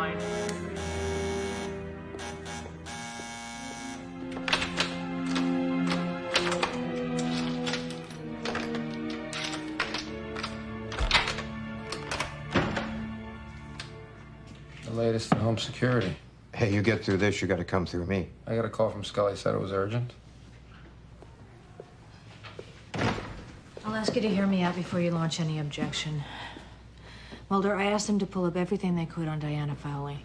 line. The latest in home security. Hey, you get through this, you gotta come through me. I got a call from Scully, said it was urgent. I'll ask you to hear me out before you launch any objection. Mulder, I asked them to pull up everything they could on Diana Fowley.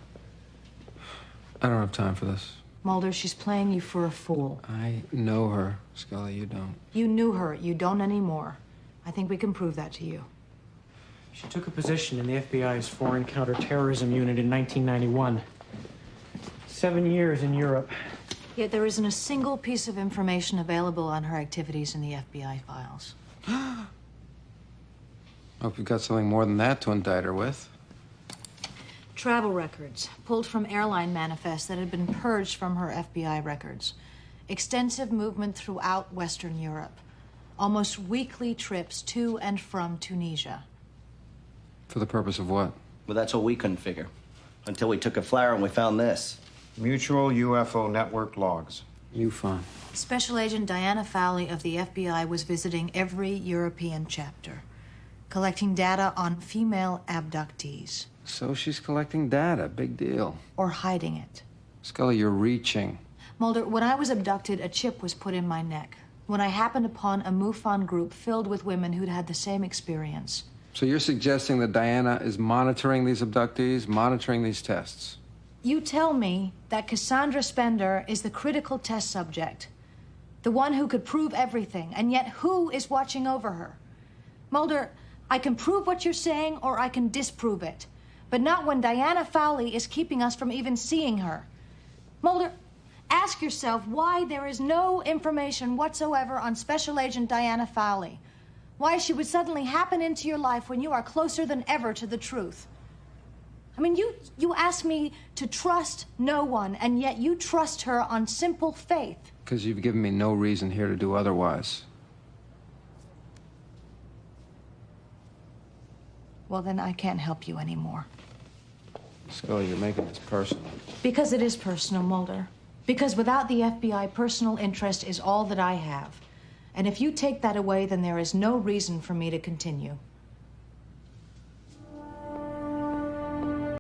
I don't have time for this. Mulder, she's playing you for a fool. I know her, Scully, you don't. You knew her. You don't anymore. I think we can prove that to you. She took a position in the FBI's Foreign Counterterrorism Unit in 1991. 7 years in Europe. Yet there isn't a single piece of information available on her activities in the FBI files. Hope you've got something more than that to indict her with. Travel records, pulled from airline manifests that had been purged from her FBI records. Extensive movement throughout Western Europe. Almost weekly trips to and from Tunisia. For the purpose of what? Well, that's what we couldn't figure. Until we took a flyer and we found this. Mutual UFO network logs. MUFON. Special Agent Diana Fowley of the FBI was visiting every European chapter, collecting data on female abductees. So she's collecting data. Big deal. Or hiding it. Scully, you're reaching. Mulder, when I was abducted, a chip was put in my neck. When I happened upon a MUFON group filled with women who'd had the same experience. So you're suggesting that Diana is monitoring these abductees, monitoring these tests? You tell me that Cassandra Spender is the critical test subject. The one who could prove everything, and yet who is watching over her? Mulder, I can prove what you're saying or I can disprove it. But not when Diana Fowley is keeping us from even seeing her. Mulder, ask yourself why there is no information whatsoever on Special Agent Diana Fowley. Why she would suddenly happen into your life when you are closer than ever to the truth. I mean, you asked me to trust no one, and yet you trust her on simple faith. Because you've given me no reason here to do otherwise. Well, then I can't help you anymore. Scully, you're making this personal. Because it is personal, Mulder. Because without the FBI, personal interest is all that I have. And if you take that away, then there is no reason for me to continue.